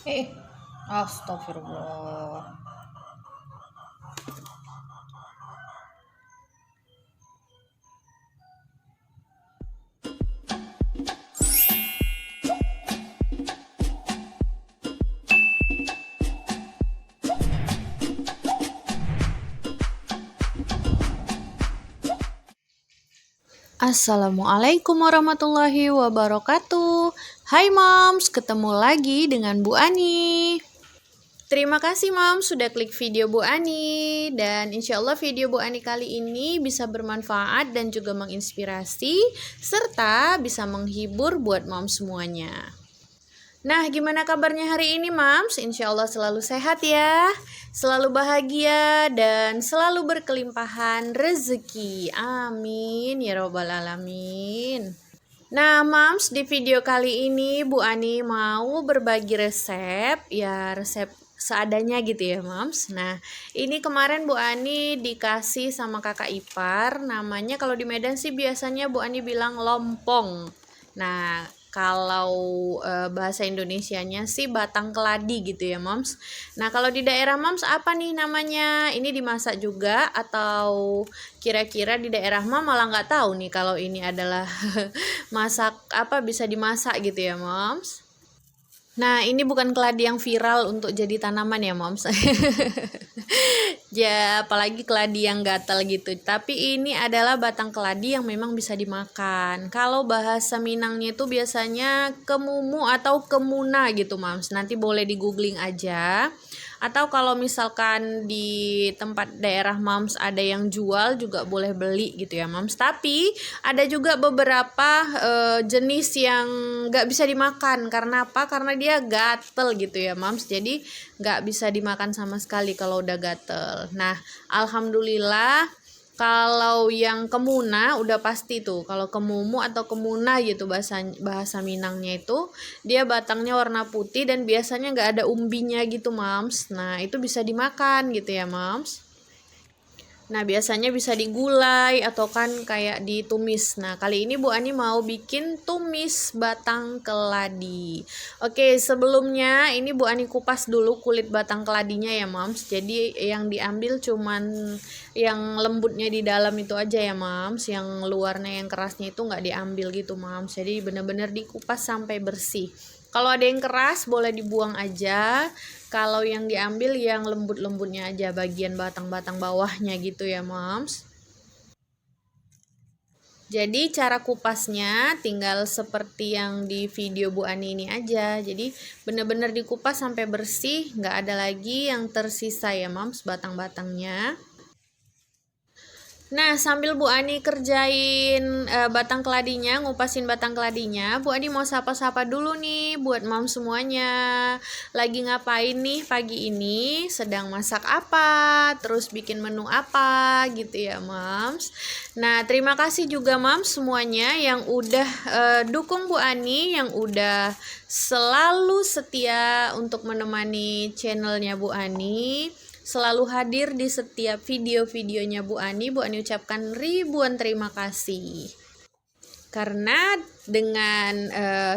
Eh, astagfirullah. Assalamualaikum warahmatullahi wabarakatuh. Hai moms, ketemu lagi dengan Bu Ani. Terima kasih moms sudah klik video Bu Ani. Dan insya Allah video Bu Ani kali ini bisa bermanfaat dan juga menginspirasi, serta bisa menghibur buat moms semuanya. Nah, gimana kabarnya hari ini, Mams? Insya Allah selalu sehat ya, selalu bahagia, dan selalu berkelimpahan rezeki. Amin, ya robbal alamin. Nah, Mams, di video kali ini Bu Ani mau berbagi resep, ya resep seadanya gitu ya, Mams. Nah, ini kemarin Bu Ani dikasih sama kakak ipar, namanya kalau di Medan sih biasanya Bu Ani bilang lompong. Nah, kalau bahasa Indonesianya sih batang keladi gitu ya, Moms. Nah, kalau di daerah Moms apa nih namanya? Ini dimasak juga atau kira-kira di daerah Mom malah nggak tahu nih kalau ini adalah masak apa bisa dimasak gitu ya, Moms? Nah, ini bukan keladi yang viral untuk jadi tanaman ya, Moms. Ya, apalagi keladi yang gatal gitu. Tapi ini adalah batang keladi yang memang bisa dimakan. Kalau bahasa Minangnya itu biasanya kemumu atau kemuna gitu, Moms. Nanti boleh di googling aja. Atau kalau misalkan di tempat daerah Moms ada yang jual juga boleh beli gitu ya, Moms. Tapi ada juga beberapa jenis yang nggak bisa dimakan. Karena apa? Karena dia gatel gitu ya, Moms. Jadi nggak bisa dimakan sama sekali kalau udah gatel. Nah, alhamdulillah kalau yang kemuna udah pasti tuh. Kalau kemumu atau kemuna gitu bahasa Minangnya itu, dia batangnya warna putih dan biasanya nggak ada umbinya gitu, Mams. Nah, itu bisa dimakan gitu ya, Mams. Nah, biasanya bisa digulai atau kan kayak ditumis. Nah, kali ini Bu Ani mau bikin tumis batang keladi. Oke, sebelumnya ini Bu Ani kupas dulu kulit batang keladinya ya, Mams. Jadi yang diambil cuman yang lembutnya di dalam itu aja ya, Mams. Yang luarnya yang kerasnya itu nggak diambil gitu, Mams. Jadi bener-bener dikupas sampai bersih. Kalau ada yang keras boleh dibuang aja. Kalau yang diambil yang lembut-lembutnya aja, bagian batang-batang bawahnya gitu ya, Moms. Jadi cara kupasnya tinggal seperti yang di video Bu Ani ini aja. Jadi bener-bener dikupas sampai bersih, nggak ada lagi yang tersisa ya, Moms, batang-batangnya. Nah, sambil Bu Ani kerjain batang keladinya, ngupasin batang keladinya, Bu Ani mau sapa-sapa dulu nih buat mom semuanya. Lagi ngapain nih pagi ini? Sedang masak apa? Terus bikin menu apa gitu ya, Moms. Nah, terima kasih juga Moms semuanya yang udah dukung Bu Ani, yang udah selalu setia untuk menemani channelnya Bu Ani, selalu hadir di setiap video-videonya Bu Ani. Bu Ani ucapkan ribuan terima kasih. Karena dengan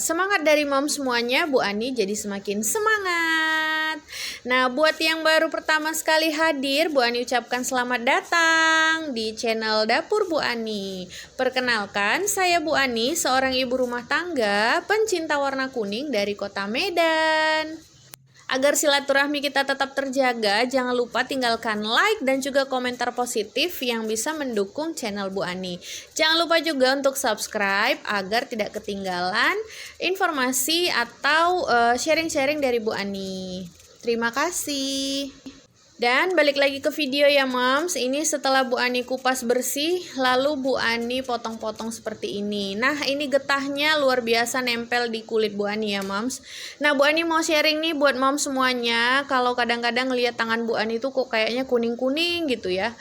semangat dari mom semuanya, Bu Ani jadi semakin semangat. Nah, buat yang baru pertama sekali hadir, Bu Ani ucapkan selamat datang di channel Dapur Bu Ani. Perkenalkan, saya Bu Ani, seorang ibu rumah tangga, pencinta warna kuning dari kota Medan. Agar silaturahmi kita tetap terjaga, jangan lupa tinggalkan like dan juga komentar positif yang bisa mendukung channel Bu Ani. Jangan lupa juga untuk subscribe agar tidak ketinggalan informasi atau sharing-sharing dari Bu Ani. Terima kasih. Dan balik lagi ke video ya, Moms. Ini setelah Bu Ani kupas bersih, lalu Bu Ani potong-potong seperti ini. Nah, ini getahnya luar biasa nempel di kulit Bu Ani ya, Moms. Nah, Bu Ani mau sharing nih buat Moms semuanya. Kalau kadang-kadang lihat tangan Bu Ani tuh kok kayaknya kuning-kuning gitu ya.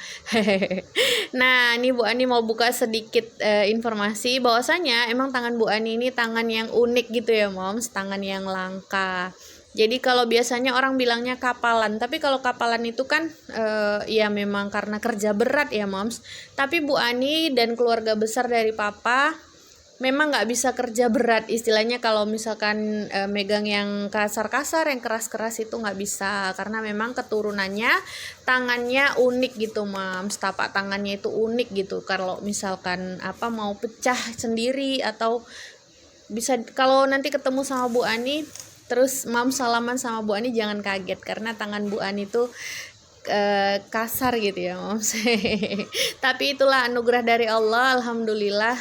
Nah, ini Bu Ani mau buka sedikit informasi bahwasanya emang tangan Bu Ani ini tangan yang unik gitu ya, Moms. Tangan yang langka. Jadi kalau biasanya orang bilangnya kapalan, tapi kalau kapalan itu kan ya memang karena kerja berat ya, Moms. Tapi Bu Ani dan keluarga besar dari Papa memang nggak bisa kerja berat, istilahnya kalau misalkan megang yang kasar-kasar, yang keras-keras itu nggak bisa, karena memang keturunannya tangannya unik gitu Mams, tapak tangannya itu unik gitu. Kalau misalkan apa mau pecah sendiri atau bisa, kalau nanti ketemu sama Bu Ani terus Mams salaman sama Bu Ani jangan kaget, karena tangan Bu Ani itu kasar gitu ya Moms. Tapi itulah anugerah dari Allah, alhamdulillah.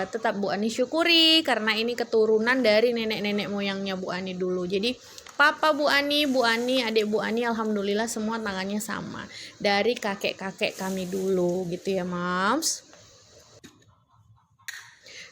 Tetap Bu Ani syukuri karena ini keturunan dari nenek-nenek moyangnya Bu Ani dulu. Jadi papa Bu Ani, adik Bu Ani, alhamdulillah semua tangannya sama dari kakek-kakek kami dulu gitu ya Moms.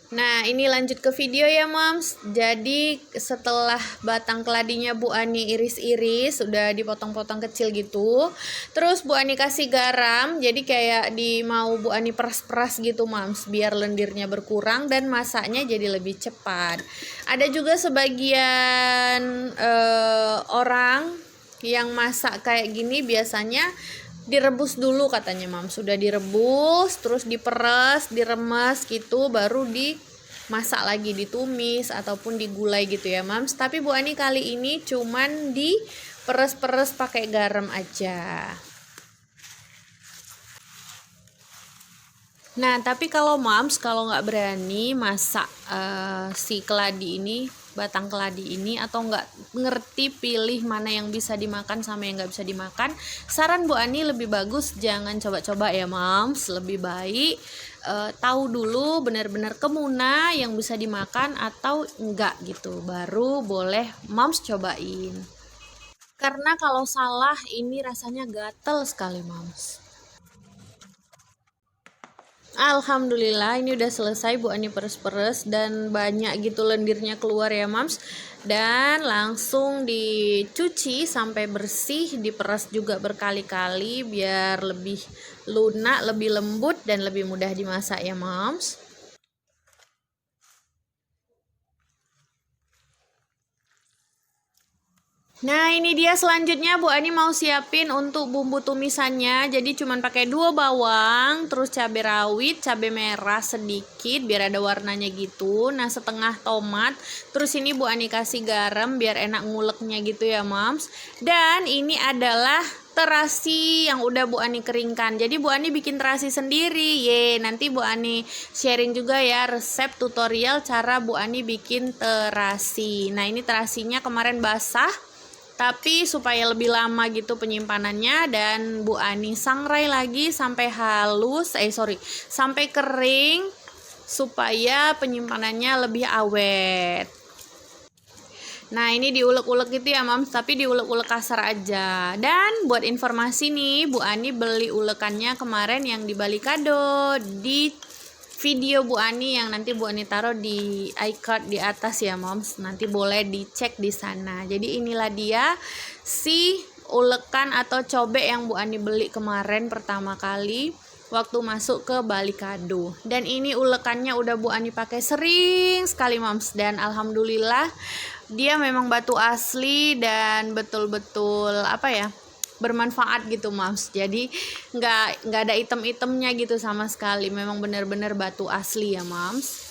Nah, ini lanjut ke video ya Moms. Jadi setelah batang keladinya Bu Ani iris-iris, sudah dipotong-potong kecil gitu. Terus Bu Ani kasih garam, jadi kayak mau Bu Ani peras-peras gitu Moms, biar lendirnya berkurang dan masaknya jadi lebih cepat. Ada juga sebagian orang yang masak kayak gini biasanya direbus dulu katanya Mams, sudah direbus terus diperes, diremes gitu, baru dimasak lagi, ditumis ataupun digulai gitu ya Mams. Tapi Bu Ani kali ini cuman diperes-peres pakai garam aja. Nah, tapi kalau Mams kalau nggak berani masak si keladi ini, batang keladi ini, atau nggak ngerti pilih mana yang bisa dimakan sama yang nggak bisa dimakan, saran Bu Ani lebih bagus jangan coba-coba ya Mams. Lebih baik tahu dulu benar-benar kemuna yang bisa dimakan atau enggak gitu, baru boleh Mams cobain. Karena kalau salah ini rasanya gatel sekali Mams. Alhamdulillah ini udah selesai Bu Ani peres-peres dan banyak gitu lendirnya keluar ya Mams. Dan langsung dicuci sampai bersih, diperas juga berkali-kali biar lebih lunak, lebih lembut dan lebih mudah dimasak ya Mams. Nah, ini dia selanjutnya Bu Ani mau siapin untuk bumbu tumisannya. Jadi cuman pakai 2 bawang, terus cabai rawit, cabai merah sedikit biar ada warnanya gitu. Nah, setengah tomat. Terus ini Bu Ani kasih garam biar enak nguleknya gitu ya, Mams. Dan ini adalah terasi yang udah Bu Ani keringkan. Jadi Bu Ani bikin terasi sendiri. Nanti Bu Ani sharing juga ya resep tutorial cara Bu Ani bikin terasi. Nah, ini terasinya kemarin basah, tapi supaya lebih lama gitu penyimpanannya, dan Bu Ani sangrai lagi sampai halus, sampai kering supaya penyimpanannya lebih awet. Nah, ini diulek-ulek gitu ya Mams, tapi diulek-ulek kasar aja. Dan buat informasi nih, Bu Ani beli ulekannya kemarin yang di Bali Kado, di video Bu Ani yang nanti Bu Ani taruh di iCard di atas ya Moms, nanti boleh dicek di sana. Jadi inilah dia si ulekan atau cobek yang Bu Ani beli kemarin pertama kali waktu masuk ke Bali Kado. Dan ini ulekannya udah Bu Ani pakai sering sekali Moms, dan alhamdulillah dia memang batu asli dan betul-betul bermanfaat gitu Mams. Jadi nggak ada item-itemnya gitu sama sekali, memang benar-benar batu asli ya Mams.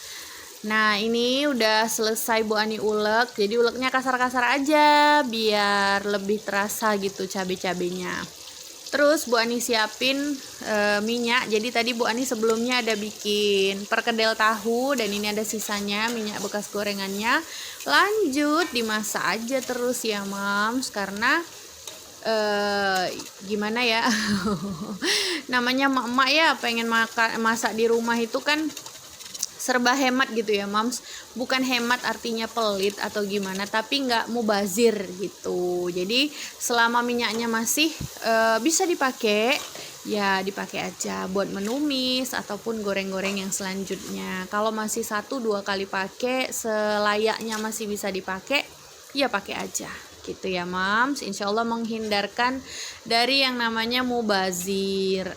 Nah, ini udah selesai Bu Ani ulek, jadi uleknya kasar-kasar aja biar lebih terasa gitu cabai-cabainya. Terus Bu Ani siapin minyak. Jadi tadi Bu Ani sebelumnya ada bikin perkedel tahu, dan ini ada sisanya minyak bekas gorengannya. Lanjut dimasak aja terus ya Mams, karena gimana ya namanya emak-emak ya, pengen masak di rumah itu kan serba hemat gitu ya Mams. Bukan hemat artinya pelit atau gimana, tapi nggak mubazir gitu. Jadi selama minyaknya masih bisa dipakai, ya dipakai aja buat menumis ataupun goreng-goreng yang selanjutnya. Kalau masih 1-2 kali pakai, selayaknya masih bisa dipakai, ya pakai aja gitu ya Mams. Insya Allah menghindarkan dari yang namanya mubazir.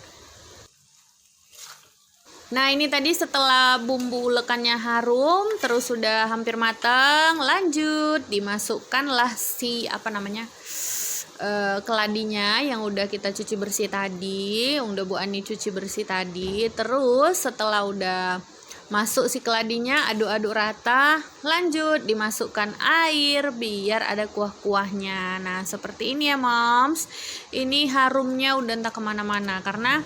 Nah, ini tadi setelah bumbu ulekannya harum, terus sudah hampir matang, lanjut dimasukkanlah si keladinya yang udah kita cuci bersih tadi, udah Bu Ani cuci bersih tadi. Terus setelah udah Masuk si keladinya, aduk-aduk rata, lanjut dimasukkan air biar ada kuah-kuahnya. Nah seperti ini ya moms, ini harumnya udah entah kemana-mana karena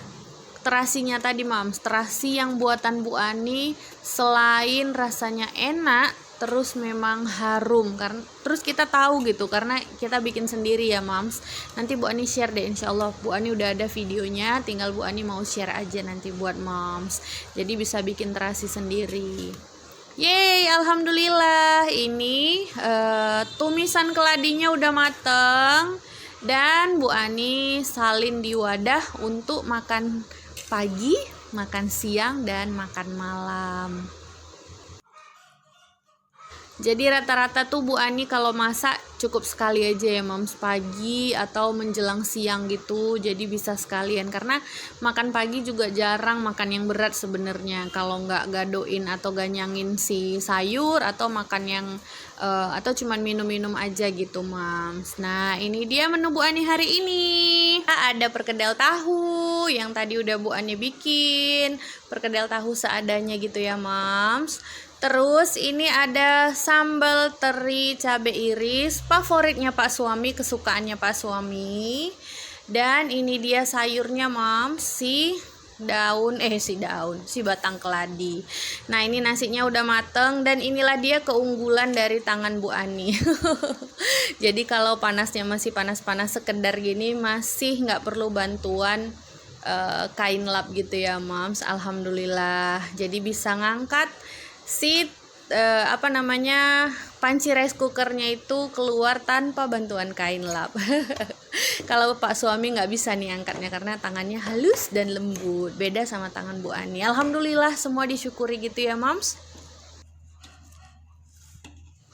terasinya tadi moms, terasi yang buatan Bu Ani selain rasanya enak, terus memang harum karena terus kita tahu gitu karena kita bikin sendiri ya moms. Nanti Bu Ani share deh, insyaallah Bu Ani udah ada videonya, tinggal Bu Ani mau share aja nanti buat moms, jadi bisa bikin terasi sendiri. Yeay, alhamdulillah ini tumisan keladinya udah mateng dan Bu Ani salin di wadah untuk makan pagi, makan siang, dan makan malam. Jadi rata-rata tuh Bu Ani kalau masak cukup sekali aja ya moms, pagi atau menjelang siang gitu, jadi bisa sekalian karena makan pagi juga jarang makan yang berat sebenarnya kalau nggak gadoin atau ganyangin si sayur atau makan yang atau cuman minum-minum aja gitu moms. Nah ini dia menu Bu Ani hari ini. Ada perkedel tahu yang tadi udah Bu Ani bikin, perkedel tahu seadanya gitu ya moms. Terus ini ada sambal teri cabai iris, favoritnya Pak Suami, kesukaannya Pak Suami. Dan ini dia sayurnya moms, si batang keladi. Nah ini nasinya udah mateng dan inilah dia keunggulan dari tangan Bu Ani. Jadi kalau panasnya masih panas-panas sekedar gini masih nggak perlu bantuan kain lap gitu ya moms. Alhamdulillah. Jadi bisa ngangkat si panci rice cookernya itu keluar tanpa bantuan kain lap. Kalau Pak Suami nggak bisa nih angkatnya karena tangannya halus dan lembut, beda sama tangan Bu Ani. Alhamdulillah semua disyukuri gitu ya moms.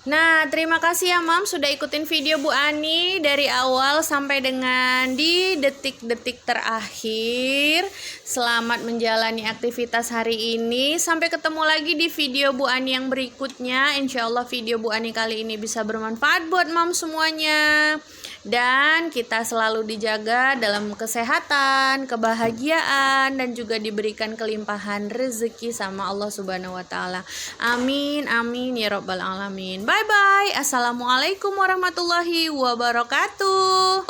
Nah, terima kasih ya Moms sudah ikutin video Bu Ani dari awal sampai dengan di detik-detik terakhir. Selamat menjalani aktivitas hari ini. Sampai ketemu lagi di video Bu Ani yang berikutnya. Insya Allah video Bu Ani kali ini bisa bermanfaat buat Moms semuanya. Dan kita selalu dijaga dalam kesehatan, kebahagiaan, dan juga diberikan kelimpahan rezeki sama Allah Subhanahu wa Ta'ala. Amin, amin ya Rabbal 'Alamin. Bye bye. Assalamualaikum warahmatullahi wabarakatuh.